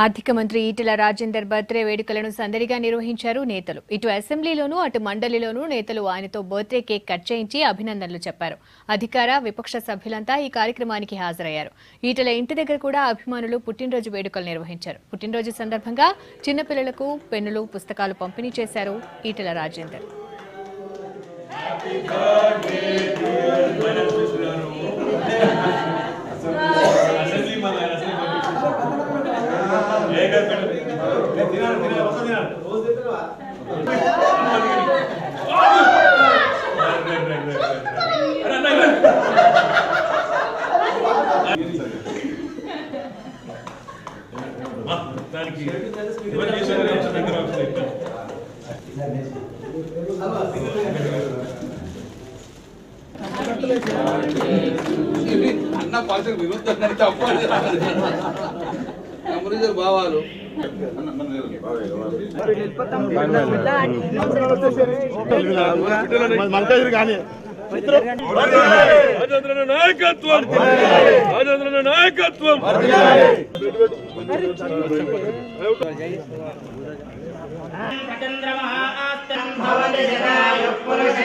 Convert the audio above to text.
ఆర్థిక మంత్రి ఈటెల రాజేందర్ బర్త్డే వేడుకలను సందడిగా నిర్వహించారు నేతలు. ఇటు అసెంబ్లీలోనూ అటు మండలిలోనూ నేతలు ఆయనతో బర్త్డే కేక్ కట్ చేయించి అభినందనలు చెప్పారు. అధికార విపక్ష సభ్యులంతా ఈ కార్యక్రమానికి హాజరయ్యారు. ఈటెల ఇంటి దగ్గర కూడా అభిమానులు పుట్టినరోజు వేడుకలు నిర్వహించారు. పుట్టినరోజు సందర్భంగా చిన్నపిల్లలకు పెన్నులు, పుస్తకాలు పంపిణీ చేశారు ఈటెల రాజేందర్. అన్న పాలసీకి విరుద్ధంగా తప్పదు భావాలు నాయకత్వం నాయకత్వం పురుష